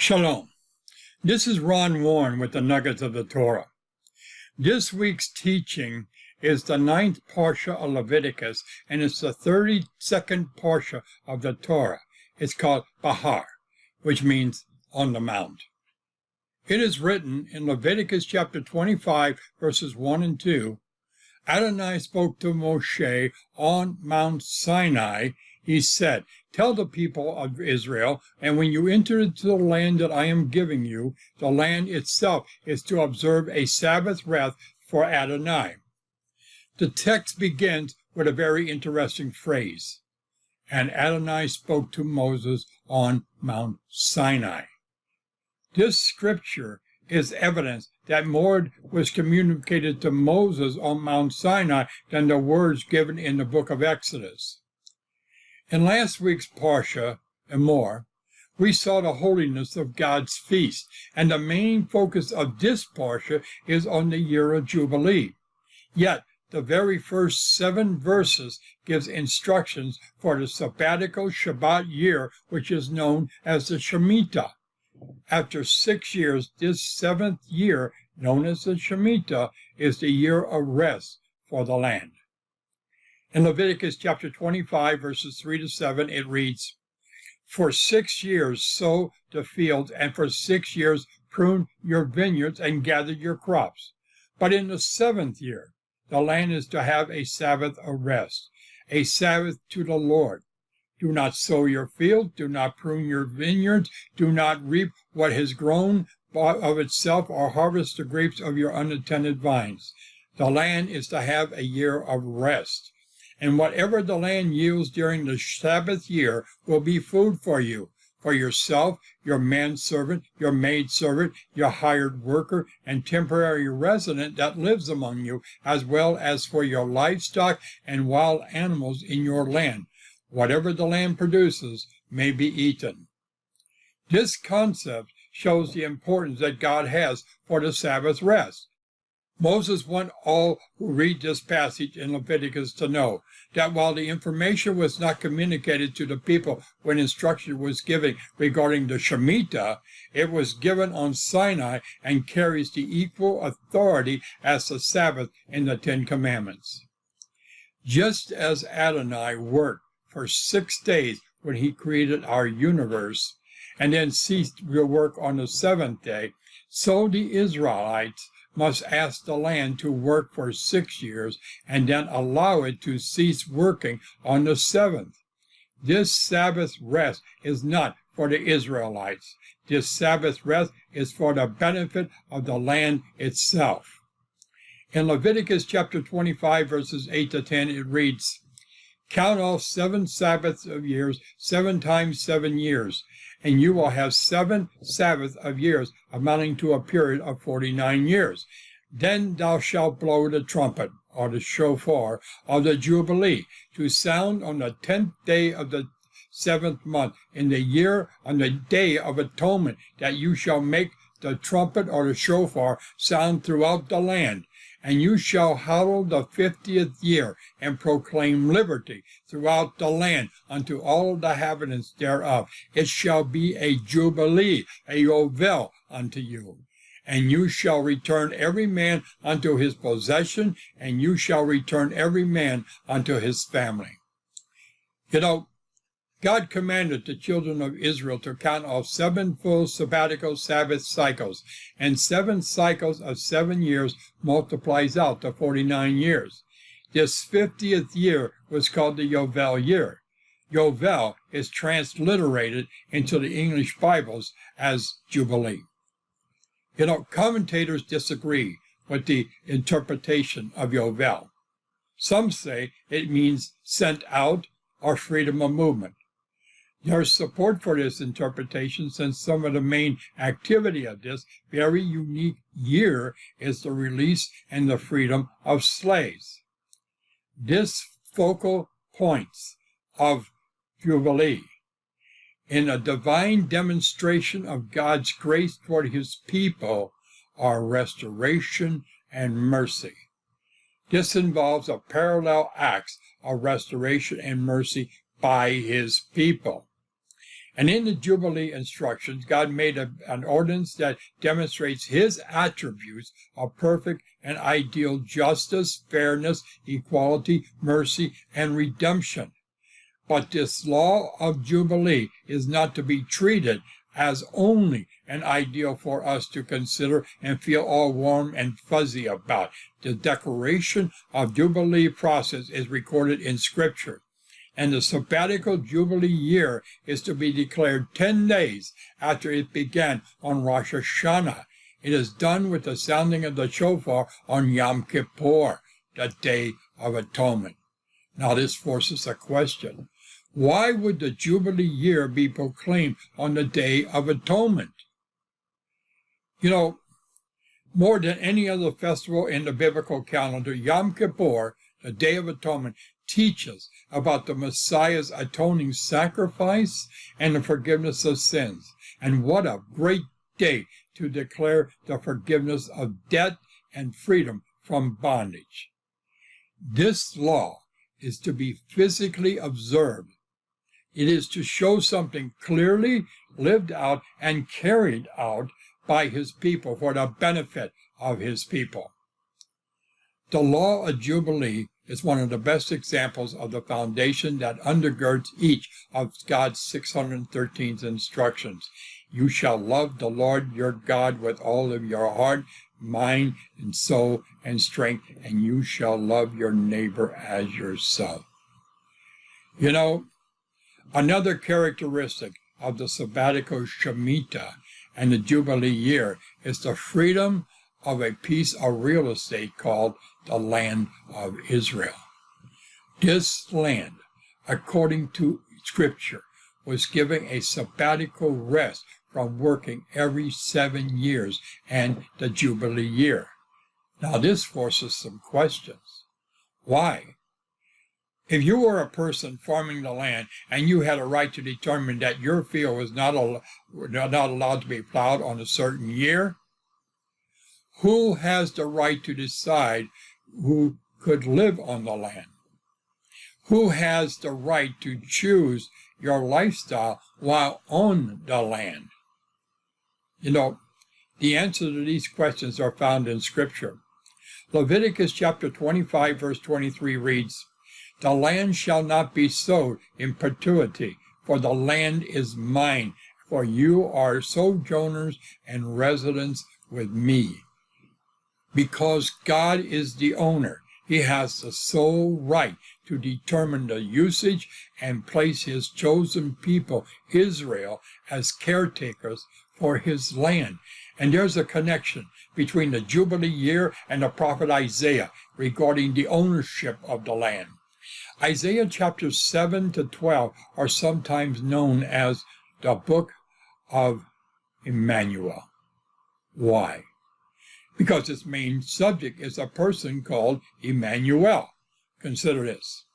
Shalom. This is Ron Warren with the Nuggets of the Torah. This week's teaching is the 9th Parsha of Leviticus, and it's the 32nd Parsha of the Torah. It's called Behar, which means on the mount. It is written in Leviticus chapter 25, verses 1 and 2, Adonai spoke to Moshe on Mount Sinai. He said, "Tell the people of Israel, and when you enter into the land that I am giving you, the land itself is to observe a Sabbath rest for Adonai." The text begins with a very interesting phrase. And Adonai spoke to Moses on Mount Sinai. This scripture is evidence that more was communicated to Moses on Mount Sinai than the words given in the book of Exodus. In last week's Parsha, and more, we saw the holiness of God's feast, and the main focus of this Parsha is on the year of Jubilee. Yet, the very first 7 verses gives instructions for the sabbatical Shabbat year, which is known as the Shemitah. After 6 years, this 7th year, known as the Shemitah, is the year of rest for the land. In Leviticus chapter 25, verses 3 to 7, it reads, "For 6 years sow the fields, and for 6 years prune your vineyards and gather your crops. But in the 7th year, the land is to have a Sabbath of rest, a Sabbath to the Lord. Do not sow your field, do not prune your vineyards, do not reap what has grown of itself, or harvest the grapes of your unattended vines. The land is to have a year of rest. And whatever the land yields during the Sabbath year will be food for you, for yourself, your manservant, your maidservant, your hired worker, and temporary resident that lives among you, as well as for your livestock and wild animals in your land. Whatever the land produces may be eaten." This concept shows the importance that God has for the Sabbath rest. Moses wants all who read this passage in Leviticus to know that while the information was not communicated to the people when instruction was given regarding the Shemitah, it was given on Sinai and carries the equal authority as the Sabbath in the 10 Commandments. Just as Adonai worked for 6 days when he created our universe, and then ceased to work on the 7th day, so the Israelites must ask the land to work for 6 years and then allow it to cease working on the 7th. This Sabbath rest is not for the Israelites. This Sabbath rest is for the benefit of the land itself. In Leviticus chapter 25, verses 8 to 10, it reads, "Count off 7 Sabbaths of years, 7 times 7 years, and you will have 7 Sabbaths of years, amounting to a period of 49 years. Then thou shalt blow the trumpet," or the shofar, "of the Jubilee, to sound on the 10th day of the 7th month, in the year on the day of atonement, that you shall make the trumpet or the shofar sound throughout the land. And you shall hallow the 50th year, and proclaim liberty throughout the land unto all the inhabitants thereof. It shall be a jubilee, a yovel unto you. And you shall return every man unto his possession, and you shall return every man unto his family." You know, God commanded the children of Israel to count off 7 full sabbatical Sabbath cycles, and 7 cycles of 7 years multiplies out to 49 years. This 50th year was called the Yovel year. Yovel is transliterated into the English Bibles as Jubilee. You know, commentators disagree with the interpretation of Yovel. Some say it means sent out or freedom of movement. There's support for this interpretation, since some of the main activity of this very unique year is the release and the freedom of slaves. This focal points of Jubilee in a divine demonstration of God's grace toward his people are restoration and mercy. This involves a parallel acts of restoration and mercy by his people. And in the Jubilee instructions, God made an ordinance that demonstrates his attributes of perfect and ideal justice, fairness, equality, mercy, and redemption. But this law of Jubilee is not to be treated as only an ideal for us to consider and feel all warm and fuzzy about. The declaration of Jubilee process is recorded in Scripture, and the sabbatical Jubilee year is to be declared 10 days after it began on Rosh Hashanah. It is done with the sounding of the shofar on Yom Kippur, the Day of Atonement. Now this forces a question. Why would the Jubilee year be proclaimed on the Day of Atonement? You know, more than any other festival in the biblical calendar, Yom Kippur, the Day of Atonement, teaches about the Messiah's atoning sacrifice and the forgiveness of sins. And what a great day to declare the forgiveness of debt and freedom from bondage. This law is to be physically observed. It is to show something clearly lived out and carried out by his people for the benefit of his people. The law of Jubilee is one of the best examples of the foundation that undergirds each of God's 613 instructions. You shall love the Lord your God with all of your heart, mind, and soul, and strength, and you shall love your neighbor as yourself. You know, another characteristic of the sabbatical Shemitah and the Jubilee year is the freedom of a piece of real estate called the land of Israel. This land, according to Scripture, was given a sabbatical rest from working every 7 years and the Jubilee year. Now this forces some questions. Why? If you were a person farming the land and you had a right to determine that your field was not allowed to be plowed on a certain year, who has the right to decide who could live on the land? Who has the right to choose your lifestyle while on the land? You know, the answer to these questions are found in Scripture. Leviticus chapter 25, verse 23 reads, "The land shall not be sold in perpetuity, for the land is mine, for you are sojourners and residents with me." Because God is the owner, he has the sole right to determine the usage and place his chosen people, Israel, as caretakers for his land. And there's a connection between the Jubilee year and the prophet Isaiah regarding the ownership of the land. Isaiah chapters 7 to 12 are sometimes known as the book of Emmanuel. Why? Because its main subject is a person called Emmanuel. Consider this.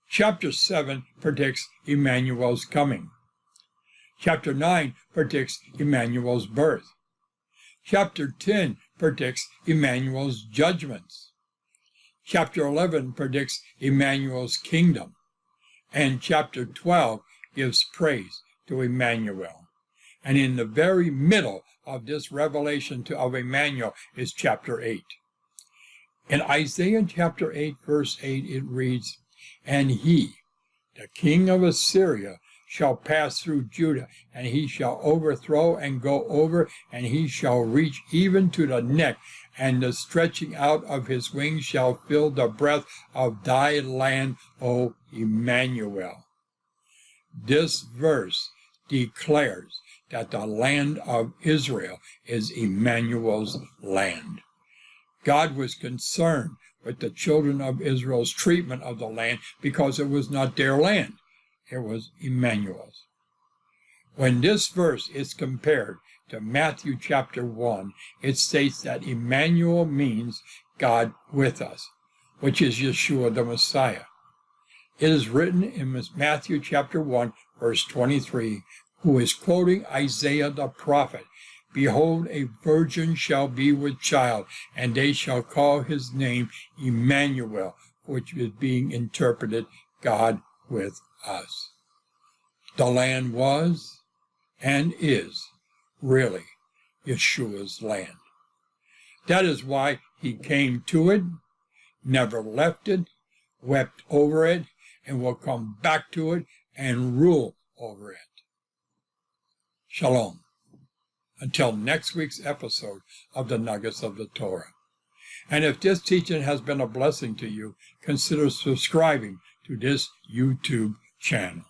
Chapter 7 predicts Emmanuel's coming. Chapter 9 predicts Emmanuel's birth. Chapter 10 predicts Emmanuel's judgments. Chapter 11 predicts Emmanuel's kingdom. And chapter 12 gives praise to Emmanuel. And in the very middle of this revelation of Emmanuel is chapter 8. In Isaiah chapter 8, verse 8, it reads, "And he, the king of Assyria, shall pass through Judah, and he shall overthrow and go over, and he shall reach even to the neck, and the stretching out of his wings shall fill the breadth of thy land, O Emmanuel." This verse declares that the land of Israel is Emmanuel's land. God was concerned with the children of Israel's treatment of the land because it was not their land. It was Emmanuel's. When this verse is compared to Matthew chapter 1, it states that Emmanuel means God with us, which is Yeshua the Messiah. It is written in Matthew chapter 1, verse 23, who is quoting Isaiah the prophet, "Behold, a virgin shall be with child, and they shall call his name Emmanuel," which is being interpreted God with us. The land was and is really Yeshua's land. That is why he came to it, never left it, wept over it, and will come back to it and rule over it. Shalom. Until next week's episode of the Nuggets of the Torah. And if this teaching has been a blessing to you, consider subscribing to this YouTube channel.